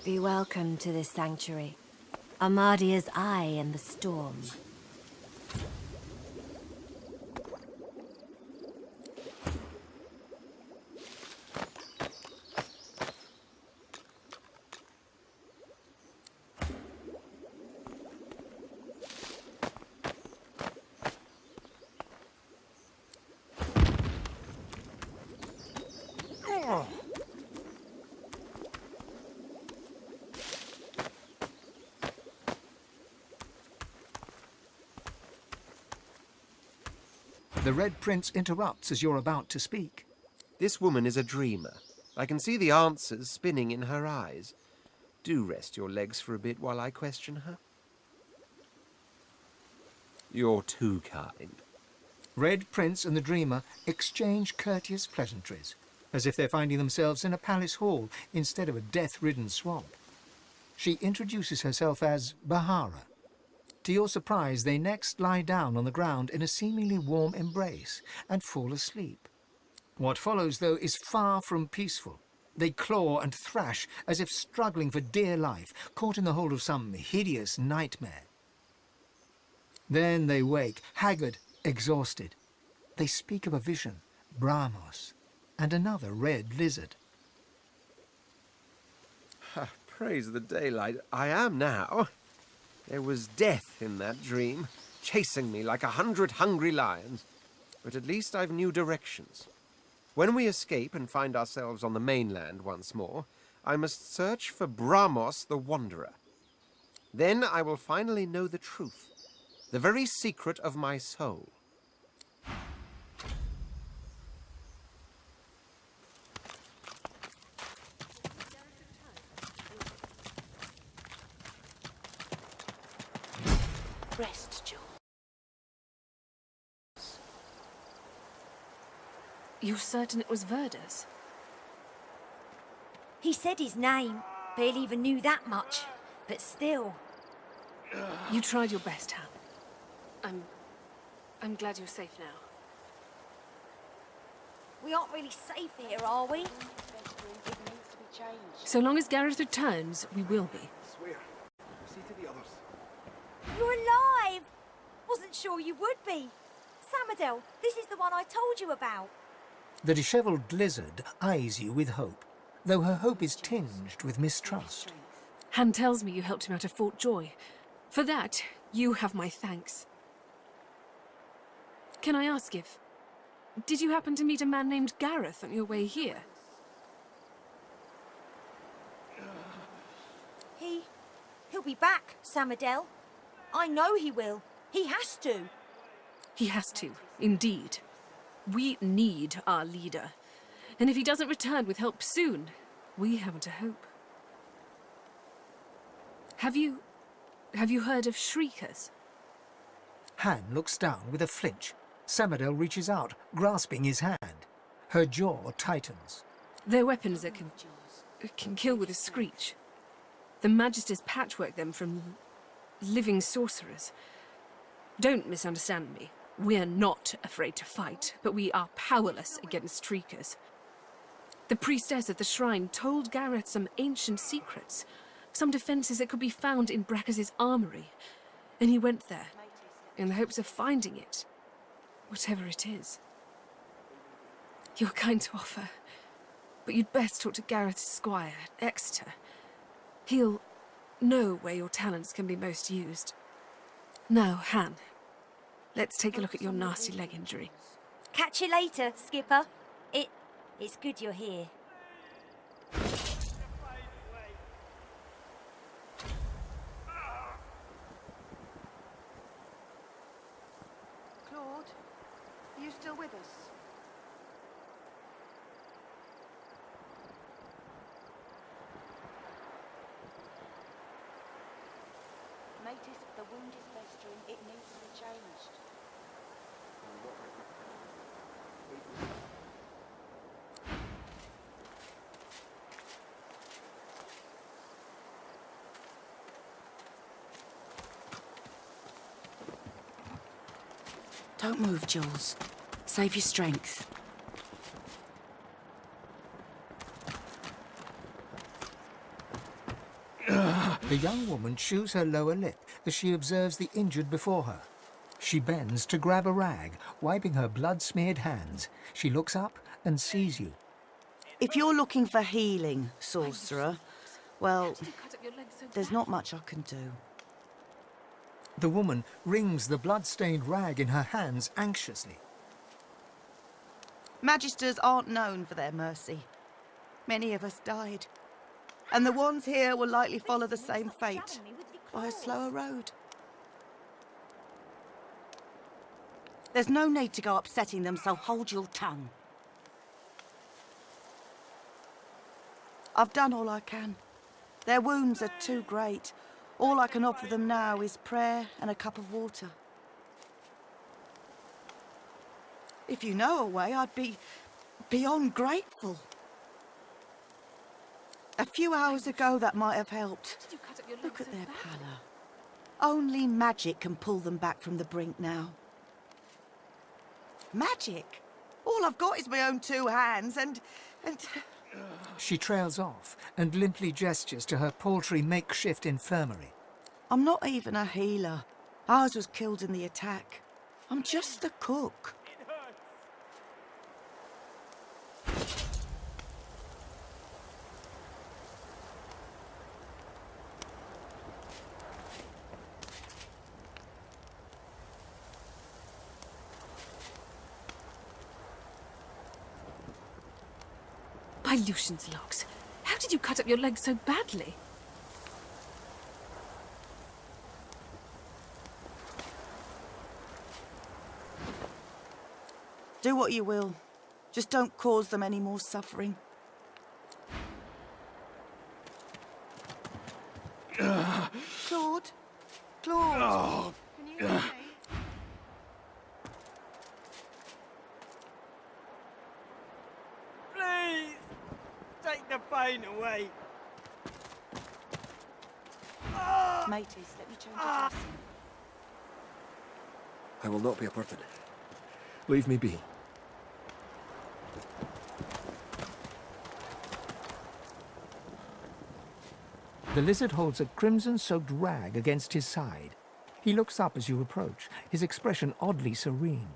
Be welcome to this sanctuary. Armadia's eye in the storm. The Red Prince interrupts as you're about to speak. This woman is a dreamer. I can see the answers spinning in her eyes. Do rest your legs for a bit while I question her. You're too kind. Red Prince and the Dreamer exchange courteous pleasantries, as if they're finding themselves in a palace hall instead of a death-ridden swamp. She introduces herself as Bahara. To your surprise, they next lie down on the ground in a seemingly warm embrace and fall asleep. What follows, though, is far from peaceful. They claw and thrash as if struggling for dear life, caught in the hold of some hideous nightmare. Then they wake, haggard, exhausted. They speak of a vision, Brahmos, and another red lizard. Praise the daylight. I am now. There was death in that dream, chasing me like 100 hungry lions. But at least I've new directions. When we escape and find ourselves on the mainland once more, I must search for Brahmos the Wanderer. Then I will finally know the truth, the very secret of my soul. Rest, Jules. You're certain it was Verda's? He said his name. Barely even knew that much. But still. You tried your best, Han. I'm glad you're safe now. We aren't really safe here, are we? So long as Gareth returns, we will be. Swear. See to the others. You're alive! Wasn't sure you would be. Samadel, this is the one I told you about. The dishevelled lizard eyes you with hope, though her hope is tinged with mistrust. Han tells me you helped him out of Fort Joy. For that, you have my thanks. Can I ask if... Did you happen to meet a man named Gareth on your way here? He'll be back, Samadel. I know he will. He has to. He has to, indeed. We need our leader. And if he doesn't return with help soon, we haven't a hope. Have you heard of Shriekers? Han looks down with a flinch. Samadel reaches out, grasping his hand. Her jaw tightens. They're weapons that can kill with a screech. The Magisters patchwork them from living sorcerers. Don't misunderstand me. We're not afraid to fight, but we are powerless against Shriekers. The priestess of the shrine told Gareth some ancient secrets, some defenses that could be found in Bracchus's armory, and he went there in the hopes of finding it, whatever it is. You're kind to offer, but you'd best talk to Gareth's squire, Exeter. He'll know where your talents can be most used. Now, Han, let's take a look at your nasty leg injury. Catch you later, Skipper. It's good you're here. Claude, are you still with us? Notice the wound is festering. It needs to be changed. Don't move, Jules. Save your strength. The young woman chews her lower lip as she observes the injured before her. She bends to grab a rag, wiping her blood-smeared hands. She looks up and sees you. If you're looking for healing, sorcerer, well, there's not much I can do. The woman wrings the blood-stained rag in her hands anxiously. Magisters aren't known for their mercy. Many of us died. And the ones here will likely follow the same fate, by a slower road. There's no need to go upsetting them, so hold your tongue. I've done all I can. Their wounds are too great. All I can offer them now is prayer and a cup of water. If you know a way, I'd be beyond grateful. A few hours ago, that might have helped. Look at their pallor. Only magic can pull them back from the brink now. Magic? All I've got is my own 2 hands and... She trails off and limply gestures to her paltry makeshift infirmary. I'm not even a healer. Ours was killed in the attack. I'm just the cook. By Lucian's locks, how did you cut up your leg so badly? Do what you will. Just don't cause them any more suffering. Claude? Claude? Can you hear me? Please! Take the pain away! Mateys, let me change your dressing. I will not be a burden. Leave me be. The lizard holds a crimson-soaked rag against his side. He looks up as you approach, his expression oddly serene.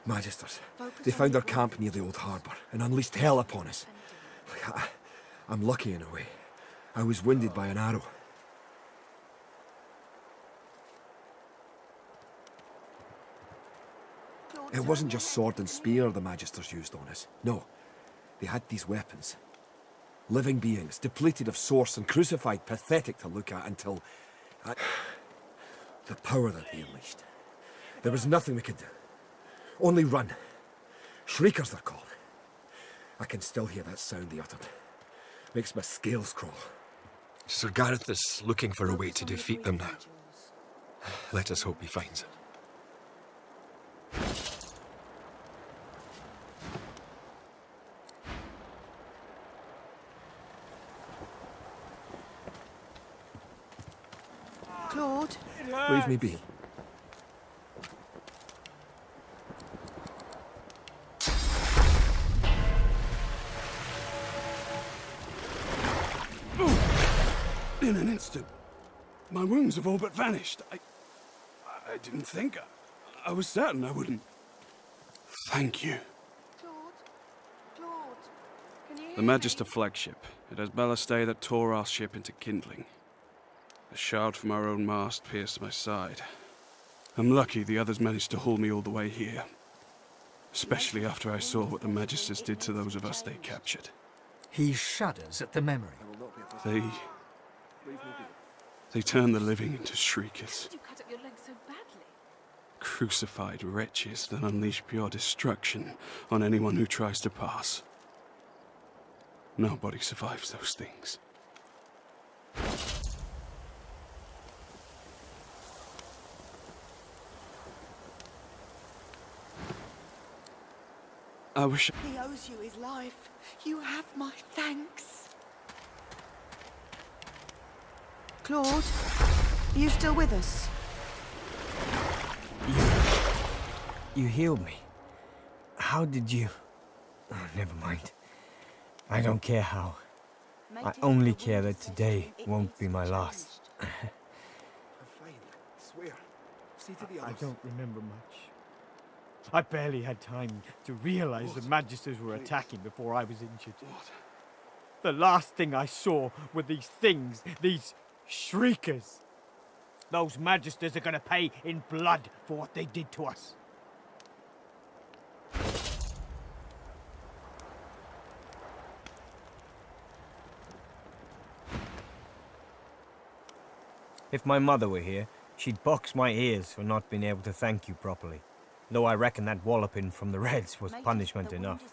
Magisters, they found our camp near the old harbour and unleashed hell upon us. I'm lucky in a way. I was wounded by an arrow. It wasn't just sword and spear the Magisters used on us. No, they had these weapons. Living beings, depleted of source and crucified, pathetic to look at until... the power that they unleashed. There was nothing we could do. Only run. Shriekers they're called. I can still hear that sound they uttered. Makes my scales crawl. Sir Gareth is looking for a way to defeat them now. Let us hope he finds it. Claude? Leave me be. In an instant, my wounds have all but vanished. I didn't think. I was certain I wouldn't. Thank you. Claude, can you hear The Magister flagship. It has ballastay that tore our ship into kindling. A shard from our own mast pierced my side. I'm lucky the others managed to haul me all the way here. Especially after I saw what the Magisters did to those of us they captured. He shudders at the memory. They turned the living into shriekers. Did you cut up your leg so badly? Crucified wretches that unleash pure destruction on anyone who tries to pass. Nobody survives those things. I wish... He owes you his life. You have my thanks. Claude, are you still with us? You healed me. How did you... Oh, never mind. I don't care how. I only care that today won't be my last. I'm fine. Swear. See to the I others. don't remember much. I barely had time to realize the Magisters were attacking before I was injured. The last thing I saw were these things, these shriekers. Those Magisters are gonna pay in blood for what they did to us. If my mother were here, she'd box my ears for not being able to thank you properly. Though I reckon that walloping from the Reds was punishment enough.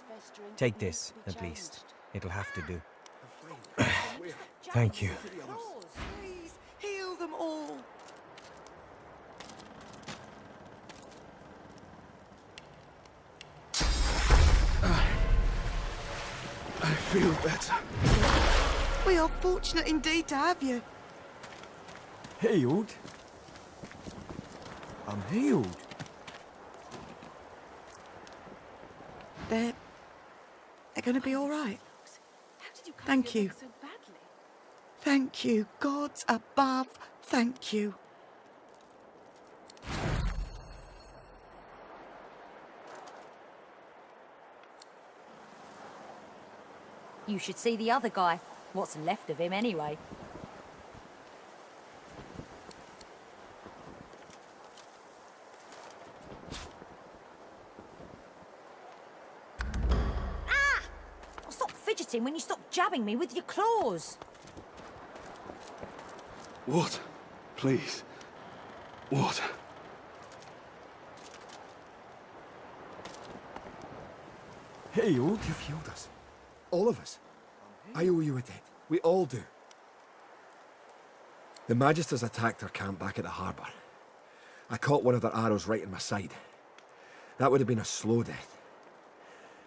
Take this, at least. It'll have to do. Thank you. Please, heal them all. I feel better. We are fortunate indeed to have you. Healed? I'm healed. They're gonna be all right. Thank you. Thank you, gods above, thank you. You should see the other guy. What's left of him, anyway. Ah! Well, stop fidgeting when you stop jabbing me with your claws. Water, please. Water. Healed? You've healed us. All of us. I owe you a debt. We all do. The Magisters attacked our camp back at the harbour. I caught one of their arrows right in my side. That would have been a slow death.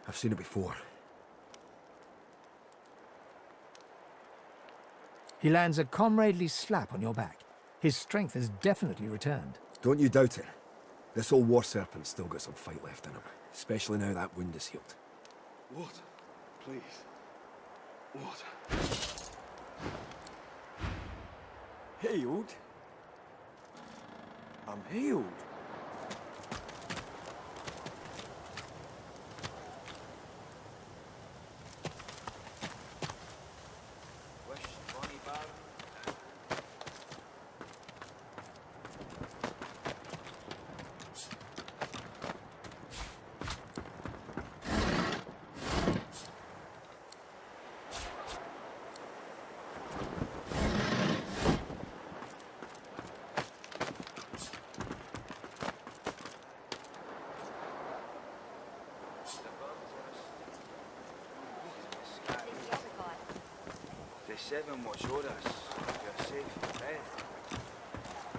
I've seen it before. He lands a comradely slap on your back. His strength has definitely returned. Don't you doubt it. This old war serpent's still got some fight left in him. Especially now that wound is healed. Water, please. Water. Healed? I'm healed. The seven watch o'er us. You're safe in bed.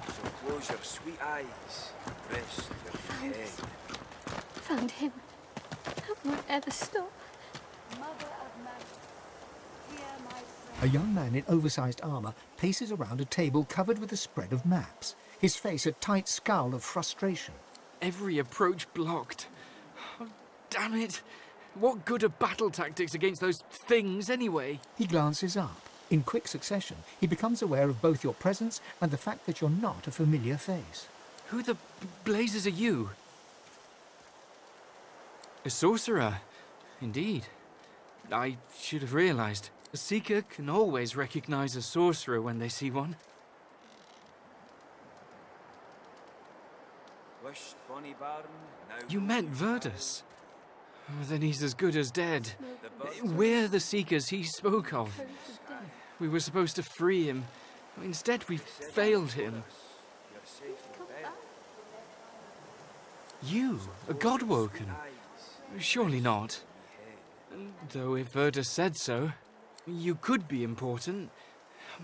So close your sweet eyes. Rest your head. Found him. I won't ever stop. Mother of night, hear my prayer. A young man in oversized armour paces around a table covered with a spread of maps, his face a tight scowl of frustration. Every approach blocked. Oh, damn it. What good are battle tactics against those things, anyway? He glances up. In quick succession, he becomes aware of both your presence and the fact that you're not a familiar face. Who the blazes are you? A sorcerer, indeed. I should have realized. A seeker can always recognize a sorcerer when they see one. Wished bonny barn, now You met Verdus. Oh, then he's as good as dead. We're the seekers he spoke of. We were supposed to free him. Instead, we failed him. you're safe in bed. You, a Godwoken? Surely not. Though if Verdus said so, you could be important.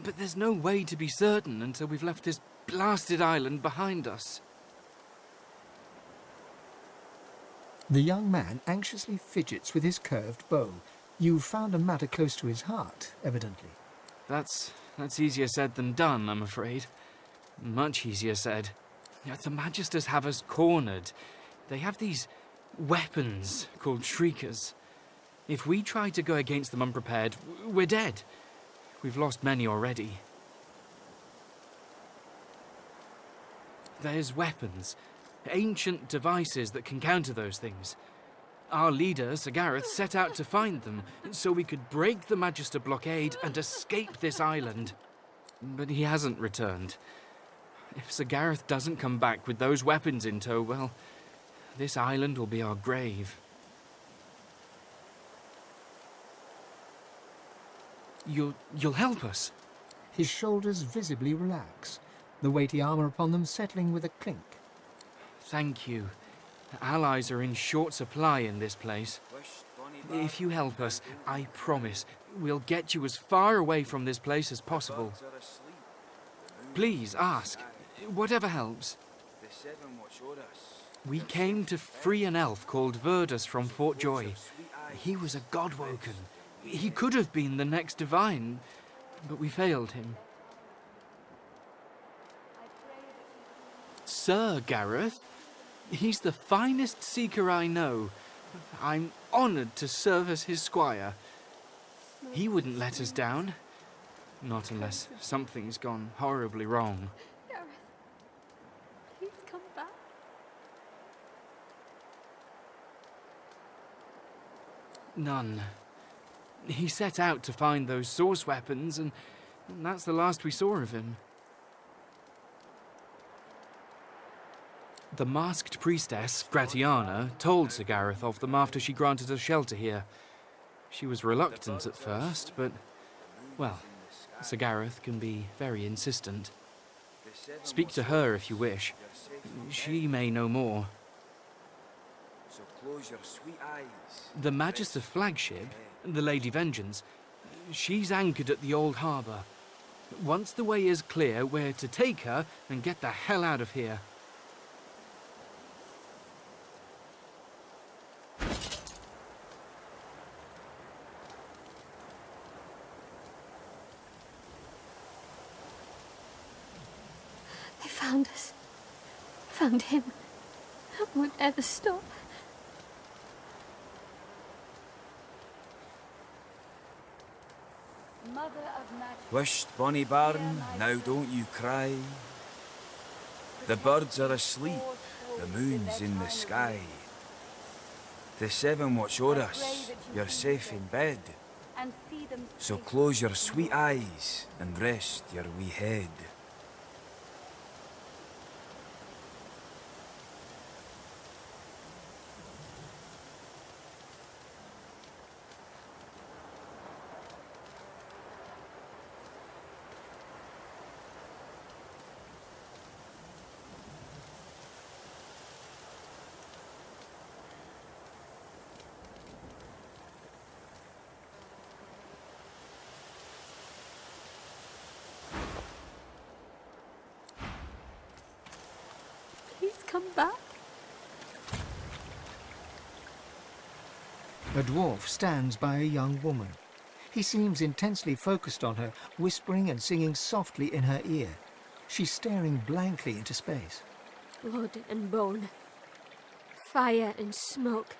But there's no way to be certain until we've left this blasted island behind us. The young man anxiously fidgets with his curved bow. You've found a matter close to his heart, evidently. That's easier said than done, I'm afraid. Much easier said. The Magisters have us cornered. They have these weapons called shriekers. If we try to go against them unprepared, we're dead. We've lost many already. There's weapons, ancient devices that can counter those things. Our leader, Sir Gareth, set out to find them so we could break the Magister blockade and escape this island. But he hasn't returned. If Sir Gareth doesn't come back with those weapons in tow, well, this island will be our grave. You'll help us? His shoulders visibly relax, the weighty armour upon them settling with a clink. Thank you. Allies are in short supply in this place. If you help us, I promise, we'll get you as far away from this place as possible. Please, ask. Whatever helps. We came to free an elf called Verdus from Fort Joy. He was a godwoken. He could have been the next divine, but we failed him. Sir Gareth? He's the finest seeker I know. I'm honoured to serve as his squire. He wouldn't let us down. Not unless something's gone horribly wrong. Gareth, please come back. None. He set out to find those source weapons, and that's the last we saw of him. The masked priestess, Gratiana, told Sir Gareth of them after she granted us shelter here. She was reluctant at first, but, well, Sir Gareth can be very insistent. Speak to her if you wish. She may know more. The Magister flagship, the Lady Vengeance, she's anchored at the old harbour. Once the way is clear, we're to take her and get the hell out of here. They found us. Found him. Won't ever stop. Wisht, bonny bairn, now don't you cry. The birds are asleep, the moon's in the sky. The seven watch o'er us, you're safe in bed. So close your sweet eyes and rest your wee head. Please come back. A dwarf stands by a young woman. He seems intensely focused on her, whispering and singing softly in her ear. She's staring blankly into space. Blood and bone. Fire and smoke.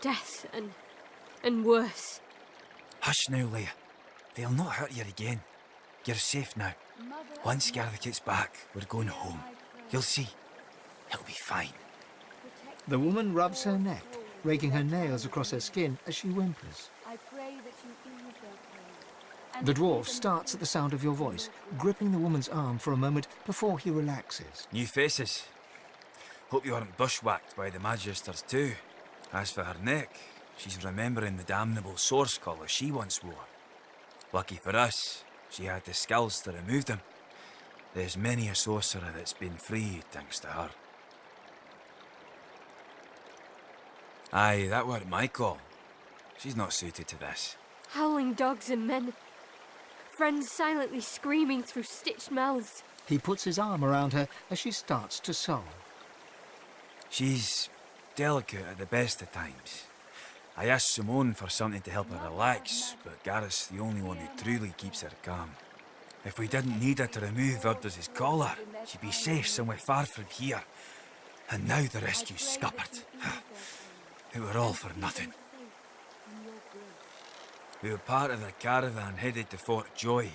Death and worse. Hush now, Leia. They'll not hurt you again. You're safe now. Once Gareth gets back, we're going home. You'll see. It'll be fine. The woman rubs her neck, raking her nails across her skin as she whimpers. The dwarf starts at the sound of your voice, gripping the woman's arm for a moment before he relaxes. New faces. Hope you aren't bushwhacked by the Magisters too. As for her neck, she's remembering the damnable source collar she once wore. Lucky for us, she had the skills to remove them. There's many a sorcerer that's been freed thanks to her. Aye, that weren't my call. She's not suited to this. Howling dogs and men. Friends silently screaming through stitched mouths. He puts his arm around her as she starts to sob. She's delicate at the best of times. I asked Simone for something to help her relax, but Gareth's the only one who truly keeps her calm. If we didn't need her to remove Verdus's collar, she'd be safe somewhere far from here. And now the rescue's scuppered. It were all for nothing. We were part of the caravan headed to Fort Joy,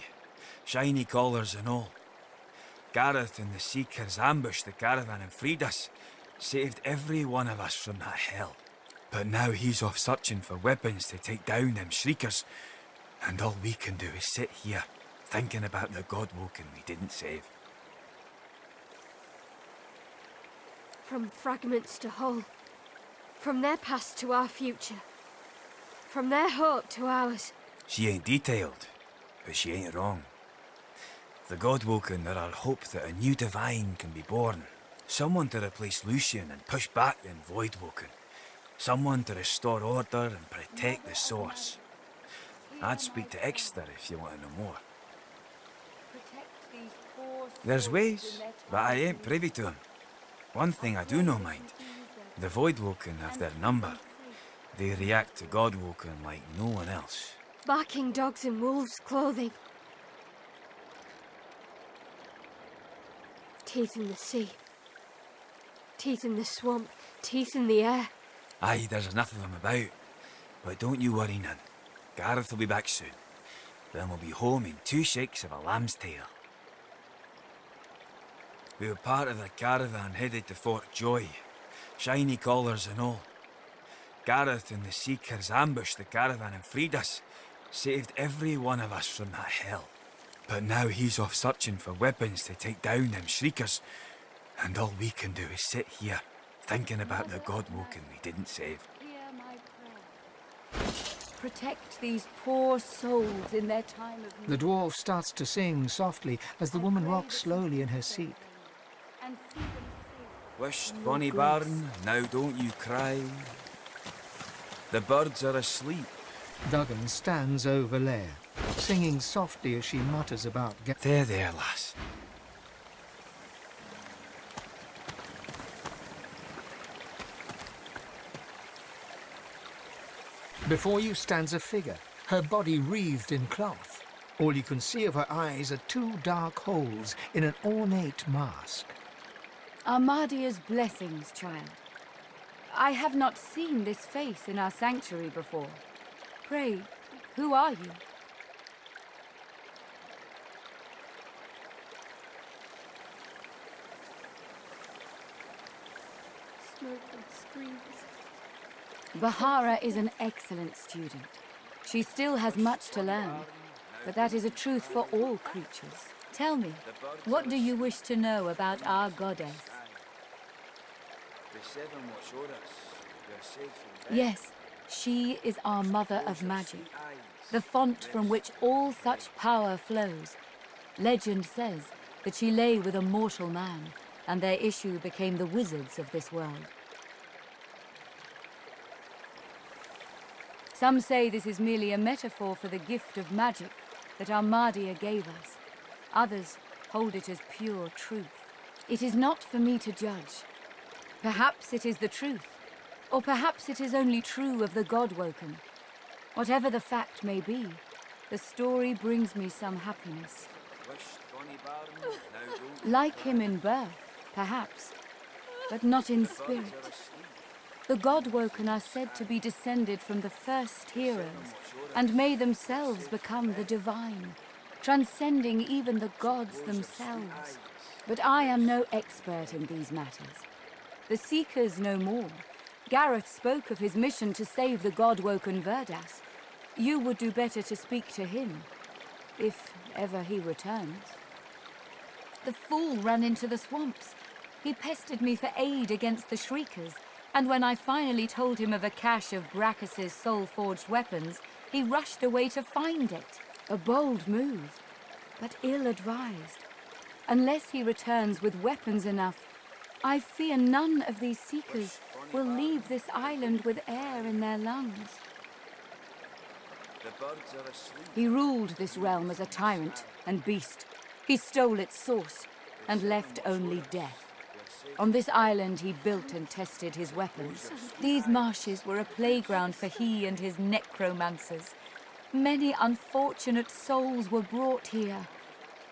shiny collars and all. Gareth and the Seekers ambushed the caravan and freed us, saved every one of us from that hell. But now he's off searching for weapons to take down them shriekers, and all we can do is sit here, thinking about the Godwoken we didn't save. From fragments to whole. From their past to our future. From their hope to ours. She ain't detailed, but she ain't wrong. The Godwoken are our hope that a new divine can be born. Someone to replace Lucian and push back them Voidwoken. Someone to restore order and protect the source. I'd speak to Exeter if you want to know more. There's ways, but I ain't privy to them. One thing I do know, mind. The Voidwoken have their number. They react to Godwoken like no one else. Barking dogs in wolves' clothing. Teeth in the sea. Teeth in the swamp. Teeth in the air. Aye, there's enough of them about. But don't you worry none. Gareth will be back soon. Then we'll be home in 2 shakes of a lamb's tail. We were part of the caravan headed to Fort Joy. Shiny collars and all. Gareth and the Seekers ambushed the caravan and freed us. Saved every one of us from that hell. But now he's off searching for weapons to take down them shriekers. And all we can do is sit here, thinking about the Godwoken we didn't save. Protect these poor souls in their time of need. The dwarf starts to sing softly as the woman rocks slowly in her seat. Wisht, bonny bairn, now don't you cry. The birds are asleep. Duggan stands over Leia, singing softly as she mutters about... There, lass. Before you stands a figure, her body wreathed in cloth. All you can see of her eyes are 2 dark holes in an ornate mask. Armadia's blessings, child. I have not seen this face in our sanctuary before. Pray, who are you? Smoke and screams. Bahara is an excellent student. She still has much to learn, but that is a truth for all creatures. Tell me, what do you wish to know about our goddess? Yes, she is our mother of magic, the font from which all such power flows. Legend says that she lay with a mortal man, and their issue became the wizards of this world. Some say this is merely a metaphor for the gift of magic that Armadia gave us. Others hold it as pure truth. It is not for me to judge. Perhaps it is the truth, or perhaps it is only true of the Godwoken. Whatever the fact may be, the story brings me some happiness. Like him in birth, perhaps, but not in spirit. The Godwoken are said to be descended from the first heroes, and may themselves become the divine, transcending even the gods themselves. But I am no expert in these matters. The Seekers know more. Gareth spoke of his mission to save the Godwoken Verdas. You would do better to speak to him, if ever he returns. The fool ran into the swamps. He pestered me for aid against the Shriekers, and when I finally told him of a cache of Brachus's soul-forged weapons, he rushed away to find it. A bold move, but ill-advised. Unless he returns with weapons enough, I fear none of these Seekers will leave this island with air in their lungs. He ruled this realm as a tyrant and beast. He stole its source and left only death. On this island he built and tested his weapons. These marshes were a playground for he and his necromancers. Many unfortunate souls were brought here.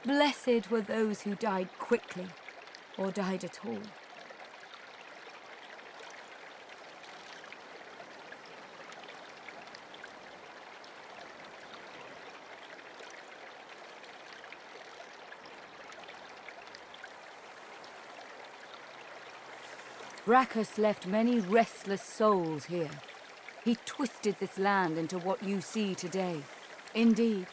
Blessed were those who died quickly, or died at all. Brachus left many restless souls here. He twisted this land into what you see today. Indeed,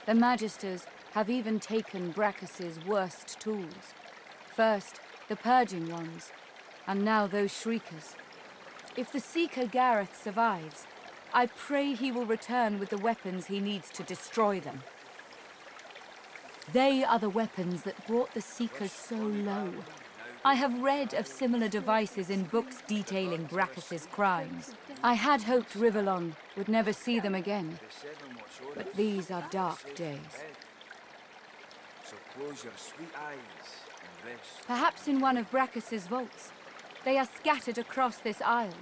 the Magisters have even taken Brachus's worst tools. First, the purging ones, and now those shriekers. If the Seeker Gareth survives, I pray he will return with the weapons he needs to destroy them. They are the weapons that brought the Seekers so low. I have read of similar devices in books detailing Brachus's crimes. I had hoped Rivellon would never see them again, but these are dark days. So close your sweet eyes and rest. Perhaps in one of Brachus's vaults. They are scattered across this isle.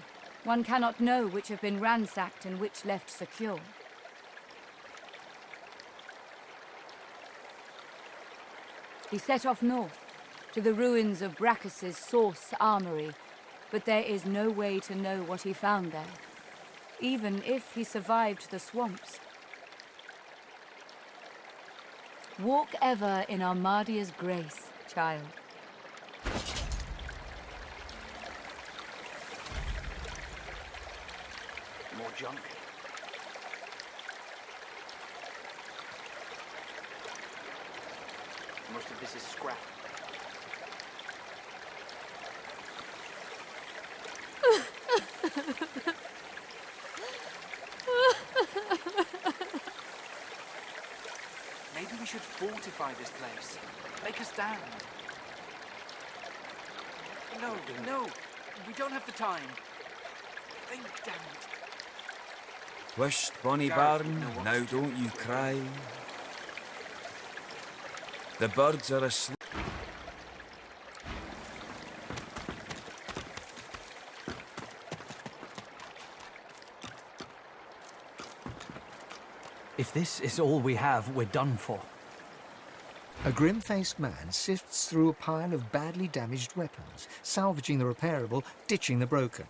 One cannot know which have been ransacked and which left secure. He set off north, to the ruins of Brachus's source armory, but there is no way to know what he found there, even if he survived the swamps. Walk ever in Armadia's grace, child. More junk. Most of this is scrap. Maybe we should fortify this place. Make a stand. No, no. We don't have the time. Think, damn it. Wisht, bonny barn, now don't you cry. The birds are asleep. If this is all we have, we're done for. A grim-faced man sifts through a pile of badly damaged weapons, salvaging the repairable, ditching the broken.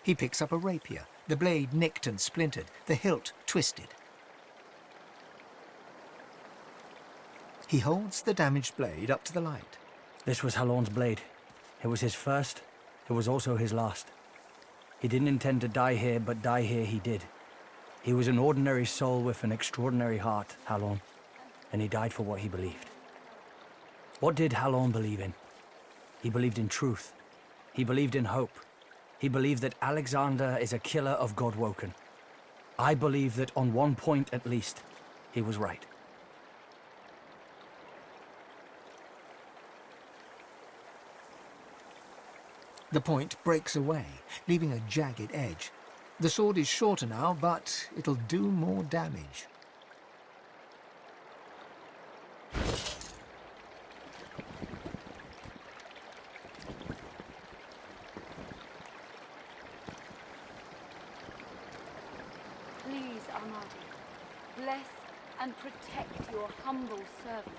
He picks up a rapier, the blade nicked and splintered, the hilt twisted. He holds the damaged blade up to the light. This was Hallorn's blade. It was his first. It was also his last. He didn't intend to die here, but die here he did. He was an ordinary soul with an extraordinary heart, Hallorn, and he died for what he believed. What did Hallorn believe in? He believed in truth. He believed in hope. He believed that Alexander is a killer of Godwoken. I believe that on one point at least, he was right. The point breaks away, leaving a jagged edge. The sword is shorter now, but it'll do more damage. Please, Armadi, bless and protect your humble servant.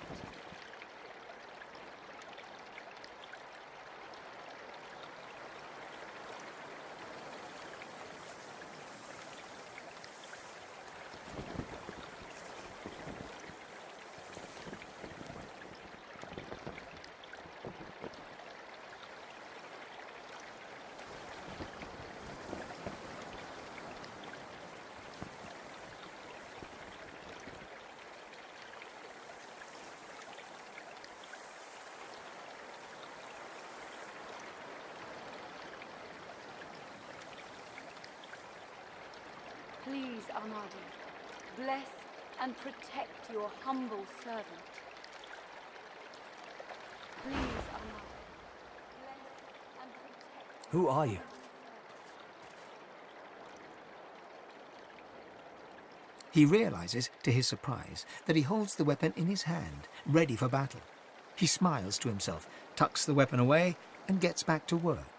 Please, Armadi, bless and protect your humble servant. Please, Armadi, bless and protect... Who are you? He realizes, to his surprise, that he holds the weapon in his hand, ready for battle. He smiles to himself, tucks the weapon away, and gets back to work.